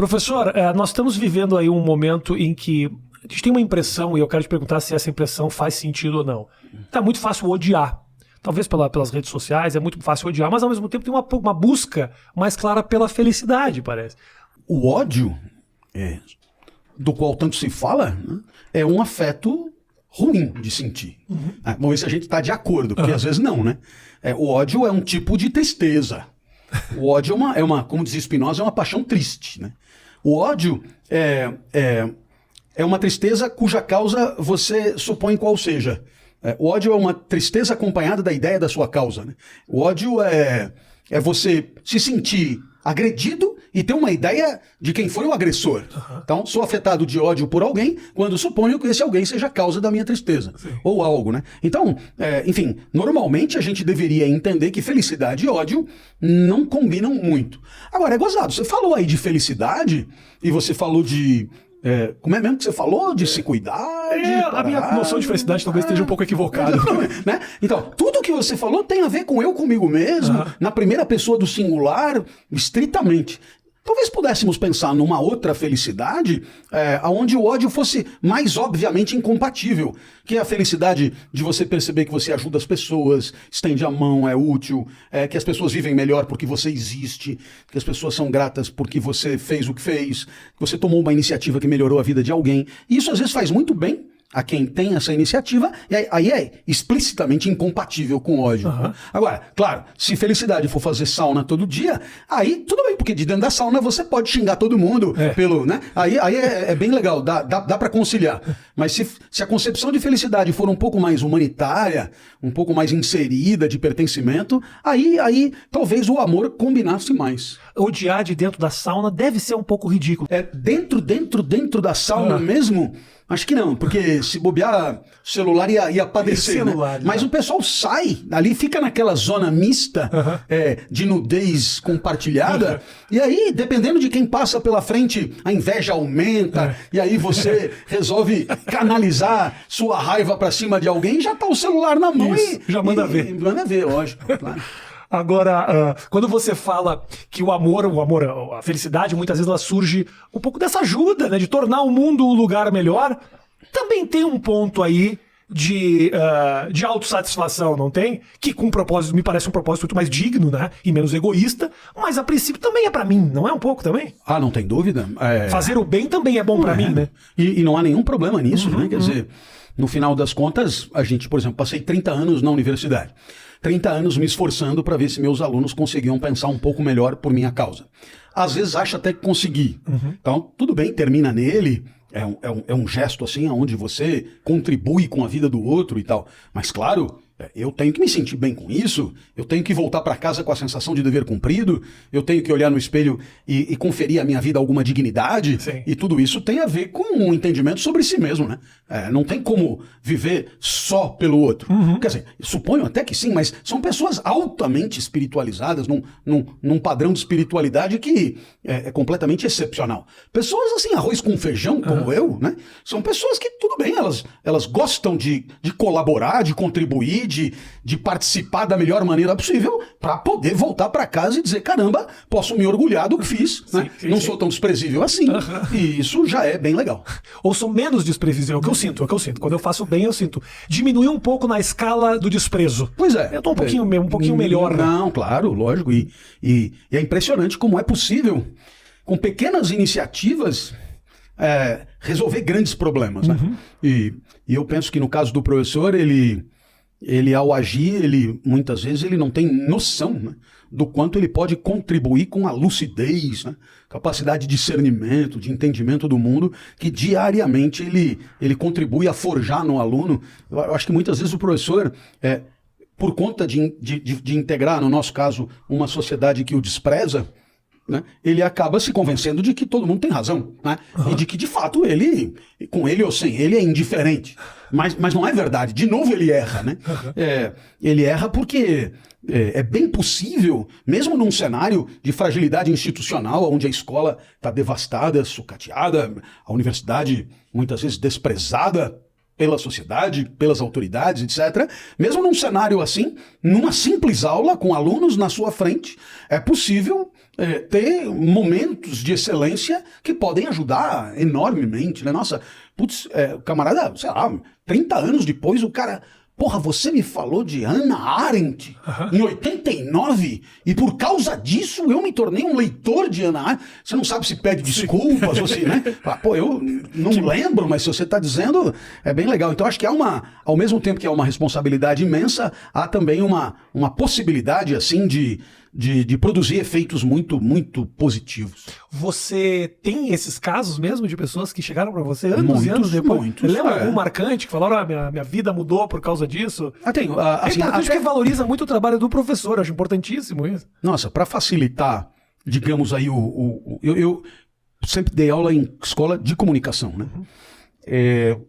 Professor, nós estamos vivendo aí um momento em que a gente tem uma impressão, e eu quero te perguntar se essa impressão faz sentido ou não. Tá muito fácil odiar. Talvez pelas redes sociais é muito fácil odiar, mas ao mesmo tempo tem uma busca mais clara pela felicidade, parece. O ódio, do qual tanto se fala, né, é um afeto ruim de sentir. Vamos ver se a gente está de acordo, porque às vezes não, né? O ódio é um tipo de tristeza. O ódio como diz Spinoza, é uma paixão triste, né? O ódio é uma tristeza cuja causa você supõe qual seja. O ódio é uma tristeza acompanhada da ideia da sua causa, né? O ódio é você se sentir agredido e ter uma ideia de quem foi o agressor. Então, sou afetado de ódio por alguém quando suponho que esse alguém seja a causa da minha tristeza. Sim. Ou algo, né? Então, enfim, normalmente a gente deveria entender que felicidade e ódio não combinam muito. Agora, é gozado. Você falou aí de felicidade e você falou de... como é mesmo que você falou? De se cuidar? A minha noção de felicidade talvez esteja um pouco equivocada. Né? Então, tudo que você falou tem a ver com eu comigo mesmo, na primeira pessoa do singular, estritamente. Talvez pudéssemos pensar numa outra felicidade onde o ódio fosse mais obviamente incompatível, que é a felicidade de você perceber que você ajuda as pessoas, estende a mão, é útil, que as pessoas vivem melhor porque você existe, que as pessoas são gratas porque você fez o que fez, que você tomou uma iniciativa que melhorou a vida de alguém. E isso às vezes faz muito bem a quem tem essa iniciativa, e aí é explicitamente incompatível com ódio. Agora, claro, se felicidade for fazer sauna todo dia, aí tudo bem, porque de dentro da sauna você pode xingar todo mundo pelo, né? Aí é bem legal, dá para conciliar. Mas se a concepção de felicidade for um pouco mais humanitária, um pouco mais inserida de pertencimento, aí talvez o amor combinasse mais. Odiar de dentro da sauna deve ser um pouco ridículo. Dentro da sauna mesmo? Acho que não, porque se bobear, o celular ia padecer, né? Mas o pessoal sai ali, fica naquela zona mista de nudez compartilhada, e aí, dependendo de quem passa pela frente, a inveja aumenta, e aí você resolve canalizar sua raiva pra cima de alguém, e já tá o celular na mão já manda ver. Manda ver, lógico, claro. Agora, quando você fala que o amor, a felicidade, muitas vezes ela surge um pouco dessa ajuda, né, de tornar o mundo um lugar melhor, também tem um ponto aí de autossatisfação, não tem? Que com propósito, me parece um propósito muito mais digno, né, e menos egoísta, mas a princípio também é pra mim, não é um pouco também? Não tem dúvida. Fazer o bem também é bom pra mim, né? E não há nenhum problema nisso, né? Quer dizer, no final das contas, a gente, por exemplo, passei 30 anos na universidade. 30 anos me esforçando para ver se meus alunos conseguiam pensar um pouco melhor por minha causa. Às vezes acho até que consegui. Então, tudo bem, termina nele. É um gesto assim, onde você contribui com a vida do outro e tal. Mas claro, eu tenho que me sentir bem com isso, eu tenho que voltar para casa com a sensação de dever cumprido, eu tenho que olhar no espelho e conferir à minha vida alguma dignidade. Sim. E tudo isso tem a ver com um entendimento sobre si mesmo, né? Não tem como viver só pelo outro. Quer dizer, suponho até que sim, mas são pessoas altamente espiritualizadas, num padrão de espiritualidade que é completamente excepcional. Pessoas assim, arroz com feijão, como eu, né? São pessoas que, tudo bem, elas gostam de colaborar, de contribuir, de participar da melhor maneira possível para poder voltar para casa e dizer, caramba, posso me orgulhar do que fiz, né? Não sou tão desprezível assim. E isso já é bem legal. Ou sou menos desprezível, é o que eu sinto. Quando eu faço bem, eu sinto. Diminui um pouco na escala do desprezo. Pois é. Eu tô um pouquinho melhor. Não, claro, lógico. E é impressionante como é possível, com pequenas iniciativas, resolver grandes problemas, né? E eu penso que no caso do professor, ele ao agir, muitas vezes ele não tem noção, né, do quanto ele pode contribuir com a lucidez, né, capacidade de discernimento, de entendimento do mundo, que diariamente ele contribui a forjar no aluno. Eu acho que muitas vezes o professor, por conta de integrar, no nosso caso, uma sociedade que o despreza, né, ele acaba se convencendo de que todo mundo tem razão, né? E de que, de fato, ele, com ele ou sem ele, é indiferente. Mas não é verdade. De novo ele erra, né? Ele erra porque é bem possível, mesmo num cenário de fragilidade institucional, onde a escola está devastada, sucateada, a universidade muitas vezes desprezada pela sociedade, pelas autoridades, etc. Mesmo num cenário assim, numa simples aula com alunos na sua frente, é possível ter momentos de excelência que podem ajudar enormemente, né? Nossa, putz, o camarada, sei lá, 30 anos depois, o cara... Porra, você me falou de Hannah Arendt em 89 e por causa disso eu me tornei um leitor de Hannah Arendt. Você não sabe se pede desculpas ou se, né? Pô, eu não lembro, mas se você está dizendo, é bem legal. Então acho que ao mesmo tempo que é uma responsabilidade imensa, há também uma possibilidade, assim, de produzir efeitos muito, muito positivos. Você tem esses casos mesmo de pessoas que chegaram para você anos e anos depois? Muitos, lembra algum marcante que falaram, minha vida mudou por causa disso? Tenho. É importante porque valoriza muito o trabalho do professor, eu acho importantíssimo isso. Nossa, para facilitar, digamos aí, eu sempre dei aula em escola de comunicação, né?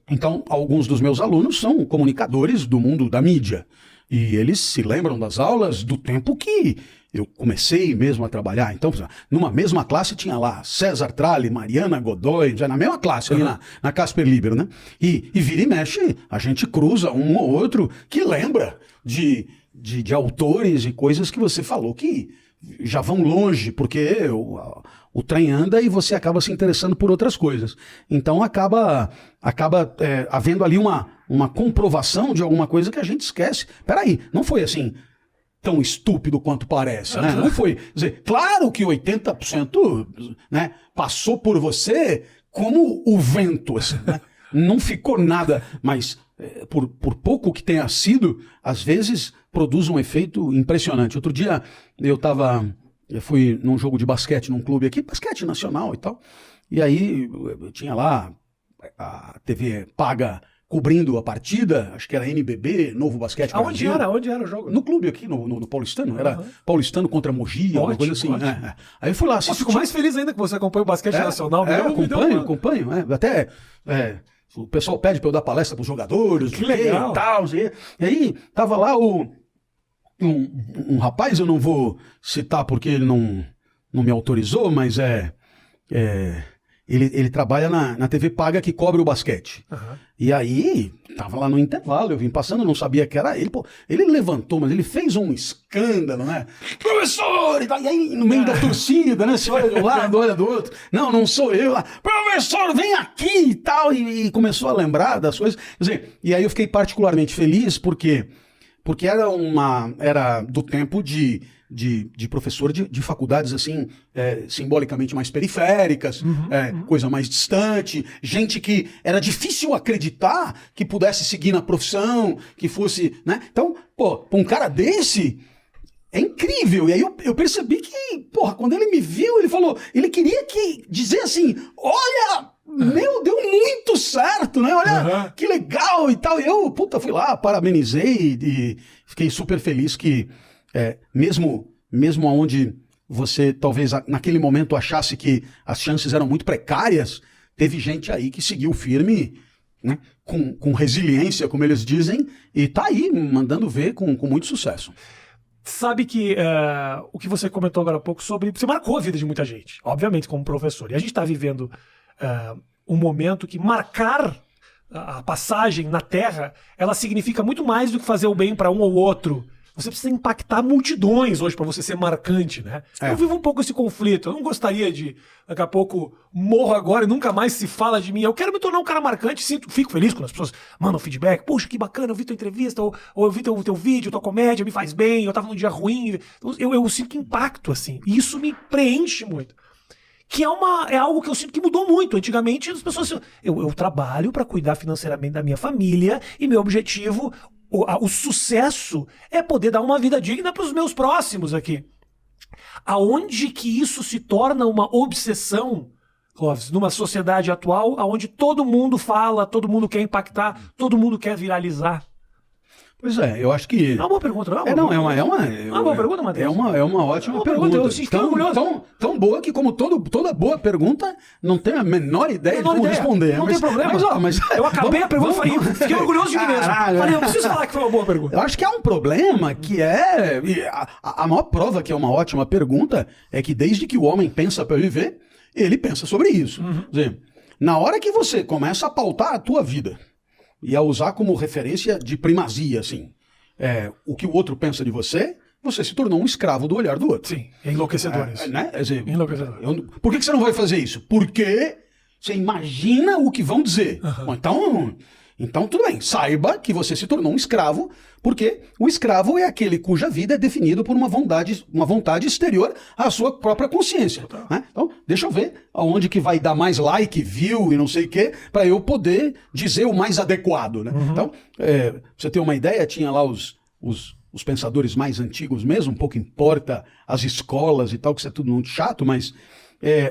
Então, alguns dos meus alunos são comunicadores do mundo da mídia. E eles se lembram das aulas do tempo que eu comecei mesmo a trabalhar. Então, numa mesma classe tinha lá César Tralli, Mariana Godoy, já na mesma classe, ali na Casper Libero, né? E vira e mexe, a gente cruza um ou outro que lembra de autores e coisas que você falou que já vão longe, porque o trem anda e você acaba se interessando por outras coisas. Então acaba havendo ali uma comprovação de alguma coisa que a gente esquece. Peraí, não foi assim tão estúpido quanto parece, né? Não foi. Quer dizer, claro que 80%, né, passou por você como o vento, assim, né? Não ficou nada, mas por pouco que tenha sido, às vezes produz um efeito impressionante. Outro dia eu fui num jogo de basquete num clube aqui, basquete nacional e tal, e aí eu tinha lá a TV paga cobrindo a partida, acho que era NBB, Novo Basquete Brasil. Onde era o jogo? No clube aqui, no Paulistano, era Paulistano contra Mogi, uma coisa assim. Aí eu fui lá assistir. Eu fico mais feliz ainda que você acompanha o basquete nacional. Acompanho. Até o pessoal pede para eu dar palestra para os jogadores. Que legal. E tal. E aí tava lá um rapaz, eu não vou citar porque ele não me autorizou, mas ele trabalha na TV paga que cobre o basquete. E aí, tava lá no intervalo, eu vim passando, não sabia que era ele. Pô, ele levantou, mas ele fez um escândalo, né? Professor! E aí, no meio da torcida, né? Você olha de um lado, olha do outro. Não sou eu. Professor, vem aqui e tal. E começou a lembrar das coisas. Quer dizer, e aí eu fiquei particularmente feliz porque era do tempo de professor de faculdades assim, simbolicamente mais periféricas, coisa mais distante, gente que era difícil acreditar que pudesse seguir na profissão, que fosse, né? Então, pô, um cara desse é incrível. E aí eu percebi que, porra, quando ele me viu, ele queria dizer assim, olha... Meu, deu muito certo, né? Olha, que legal e tal. E eu, fui lá, parabenizei e fiquei super feliz que, mesmo onde você talvez naquele momento achasse que as chances eram muito precárias, teve gente aí que seguiu firme, né? Com resiliência, como eles dizem, e tá aí, mandando ver com muito sucesso. Sabe que o que você comentou agora há pouco sobre... Você marcou a vida de muita gente, obviamente, como professor. E a gente está vivendo... um momento que marcar a passagem na Terra, ela significa muito mais do que fazer o bem para um ou outro. Você precisa impactar multidões hoje para você ser marcante, né? Eu vivo um pouco esse conflito. Eu não gostaria de, daqui a pouco, morro agora e nunca mais se fala de mim. Eu quero me tornar um cara marcante, fico feliz quando as pessoas mandam feedback. Puxa, que bacana, eu vi tua entrevista, ou eu vi teu vídeo, tua comédia, me faz bem, eu tava num dia ruim. Eu sinto impacto, assim. E isso me preenche muito. Que é algo que eu sinto que mudou muito. Antigamente, as pessoas... Eu trabalho para cuidar financeiramente da minha família e meu objetivo, o sucesso, é poder dar uma vida digna para os meus próximos aqui. Aonde que isso se torna uma obsessão, Clóvis, numa sociedade atual, onde todo mundo fala, todo mundo quer impactar, todo mundo quer viralizar? Pois eu acho que... É uma boa pergunta, não é? É uma boa pergunta, Matheus. É uma ótima pergunta. Eu fiquei orgulhoso. Tão boa que, como toda boa pergunta, não tenho a menor ideia de como responder. Não tem problema. Mas eu acabei a pergunta e fiquei orgulhoso de mim mesmo. Falei, eu preciso falar que foi uma boa pergunta. Eu acho que há um problema que a maior prova que é uma ótima pergunta é que desde que o homem pensa para viver, ele pensa sobre isso. Quer dizer, na hora que você começa a pautar a tua vida ia usar como referência de primazia, assim. O que o outro pensa de você, você se tornou um escravo do olhar do outro. Sim, é enlouquecedor isso. Né? Enlouquecedor. Por que você não vai fazer isso? Porque você imagina o que vão dizer. Bom, então, tudo bem. Saiba que você se tornou um escravo, porque o escravo é aquele cuja vida é definida por uma vontade exterior à sua própria consciência. Né? Então, deixa eu ver aonde que vai dar mais like, view e não sei o quê, para eu poder dizer o mais adequado. Né? Então, pra você ter uma ideia, tinha lá os pensadores mais antigos mesmo, pouco importa as escolas e tal, que isso é tudo muito chato, mas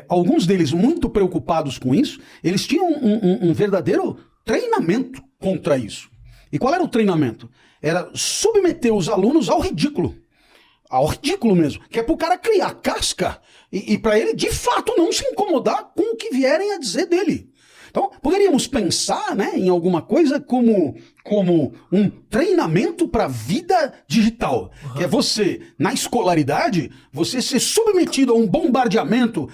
alguns deles muito preocupados com isso, eles tinham um verdadeiro treinamento contra isso. E qual era o treinamento? Era submeter os alunos ao ridículo mesmo, que é pro cara criar casca e para ele, de fato, não se incomodar com o que vierem a dizer dele. Então, poderíamos pensar, né, em alguma coisa como um treinamento para a vida digital, que é você, na escolaridade, você ser submetido a um bombardeamento,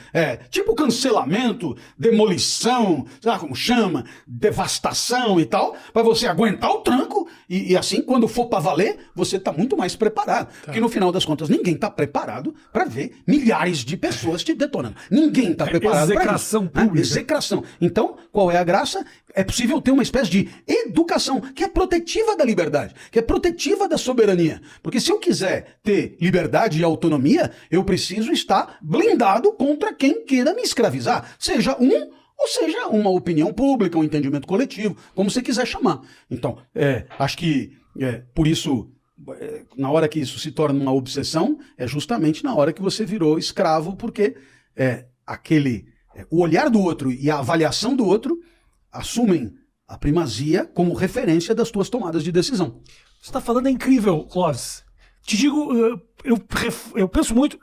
tipo cancelamento, demolição, sei lá como chama, devastação e tal, para você aguentar o tranco e assim, quando for para valer, você está muito mais preparado. Porque no final das contas, ninguém está preparado para ver milhares de pessoas te detonando. Ninguém está preparado para isso. Execração pública. Execração. Então, qual é a graça? É possível ter uma espécie de educação que é protetiva da liberdade, que é protetiva da soberania. Porque se eu quiser ter liberdade e autonomia, eu preciso estar blindado contra quem queira me escravizar. Seja ou seja uma opinião pública, um entendimento coletivo, como você quiser chamar. Então, acho que por isso, na hora que isso se torna uma obsessão, é justamente na hora que você virou escravo, porque o olhar do outro e a avaliação do outro assumem a primazia como referência das tuas tomadas de decisão. Você está falando é incrível, Clóvis. Te digo, eu penso muito,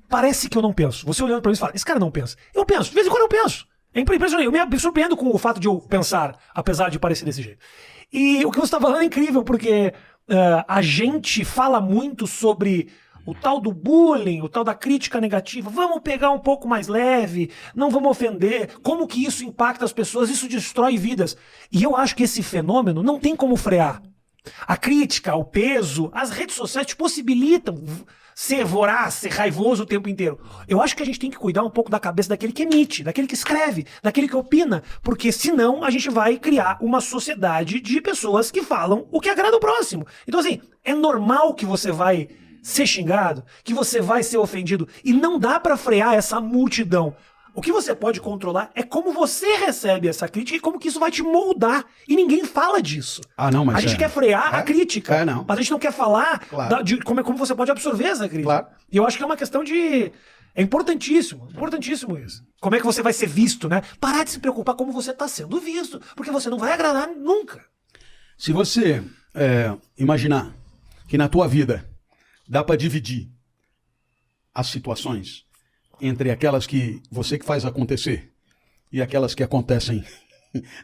parece que eu não penso. Você olhando para mim e fala, esse cara não pensa. Eu penso, de vez em quando eu penso. É impressionante, eu me surpreendo com o fato de eu pensar, apesar de parecer desse jeito. E o que você está falando é incrível, porque a gente fala muito sobre o tal do bullying, o tal da crítica negativa. Vamos pegar um pouco mais leve, não vamos ofender. Como que isso impacta as pessoas? Isso destrói vidas. E eu acho que esse fenômeno não tem como frear. A crítica, o peso, as redes sociais te possibilitam ser voraz, ser raivoso o tempo inteiro. Eu acho que a gente tem que cuidar um pouco da cabeça daquele que emite, daquele que escreve, daquele que opina, porque senão a gente vai criar uma sociedade de pessoas que falam o que agrada o próximo. Então assim, é normal que você vai ser xingado, que você vai ser ofendido, e não dá pra frear essa multidão. O que você pode controlar é como você recebe essa crítica e como que isso vai te moldar. E ninguém fala disso. Não, mas a gente quer frear a crítica, não. mas a gente não quer falar de como você pode absorver essa crítica. Claro. E eu acho que é uma questão de... É importantíssimo isso. Como é que você vai ser visto, né? Parar de se preocupar como você está sendo visto, porque você não vai agradar nunca. Se você imaginar que na tua vida dá para dividir as situações entre aquelas que você que faz acontecer e aquelas que acontecem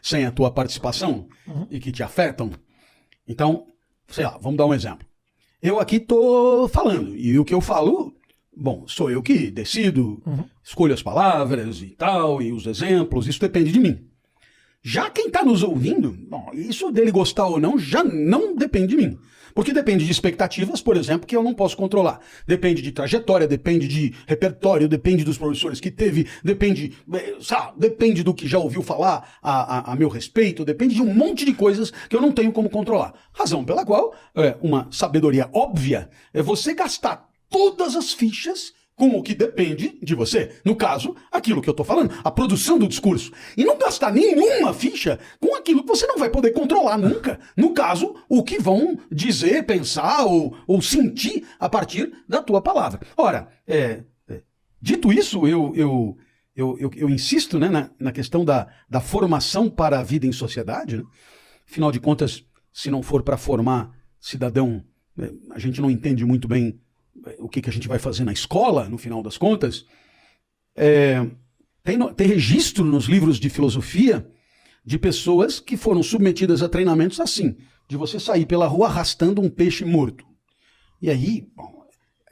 sem a tua participação e que te afetam, então, sei lá, vamos dar um exemplo. Eu aqui tô falando, e o que eu falo, bom, sou eu que decido, escolho as palavras e tal, e os exemplos, isso depende de mim. Já quem está nos ouvindo, bom, isso dele gostar ou não, já não depende de mim. Porque depende de expectativas, por exemplo, que eu não posso controlar. Depende de trajetória, depende de repertório, depende dos professores que teve, depende do que já ouviu falar a meu respeito, depende de um monte de coisas que eu não tenho como controlar. Razão pela qual, uma sabedoria óbvia é você gastar todas as fichas com o que depende de você. No caso, aquilo que eu estou falando, a produção do discurso. E não gastar nenhuma ficha com aquilo que você não vai poder controlar nunca. No caso, o que vão dizer, pensar ou sentir a partir da tua palavra. Ora, dito isso, eu insisto, né, na questão da formação para a vida em sociedade. Né? Afinal de contas, se não for para formar cidadão, a gente não entende muito bem o que a gente vai fazer na escola, no final das contas. Tem registro nos livros de filosofia de pessoas que foram submetidas a treinamentos assim, de você sair pela rua arrastando um peixe morto. E aí, bom,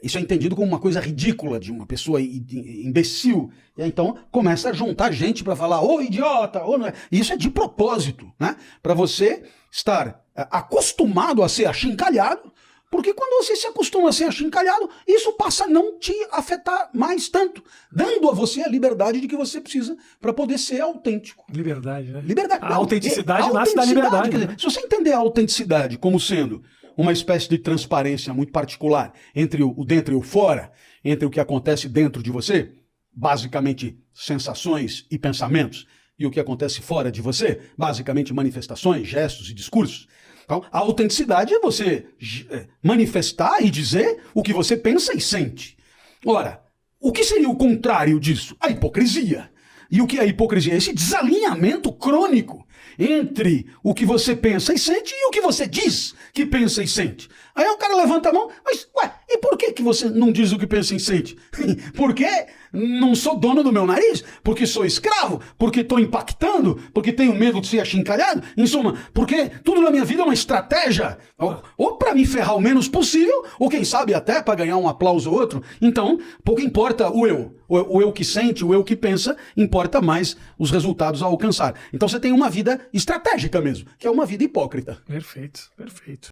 Isso é entendido como uma coisa ridícula de uma pessoa imbecil. E aí, então começa a juntar gente para falar, ô idiota, ô não é. Isso é de propósito, né? Para você estar acostumado a ser achincalhado, porque quando você se acostuma a ser achincalhado, isso passa a não te afetar mais tanto, dando a você a liberdade de que você precisa para poder ser autêntico. Liberdade, né? Liberdade. A autenticidade nasce da liberdade. Quer dizer, se você entender a autenticidade como sendo uma espécie de transparência muito particular entre o dentro e o fora, entre o que acontece dentro de você, basicamente sensações e pensamentos, e o que acontece fora de você, basicamente manifestações, gestos e discursos. Então, a autenticidade é você manifestar e dizer o que você pensa e sente. Ora, o que seria o contrário disso? A hipocrisia. E o que é a hipocrisia? Esse desalinhamento crônico entre o que você pensa e sente e o que você diz que pensa e sente. Aí o cara levanta a mão, mas, e por que você não diz o que pensa e sente? Porque não sou dono do meu nariz? Porque sou escravo? Porque estou impactando? Porque tenho medo de ser achincalhado? Em suma, porque tudo na minha vida é uma estratégia? Ou para me ferrar o menos possível, ou quem sabe até para ganhar um aplauso ou outro. Então, pouco importa o eu. O eu que sente, o eu que pensa, importa mais os resultados a alcançar. Então você tem uma vida estratégica mesmo, que é uma vida hipócrita. Perfeito, perfeito.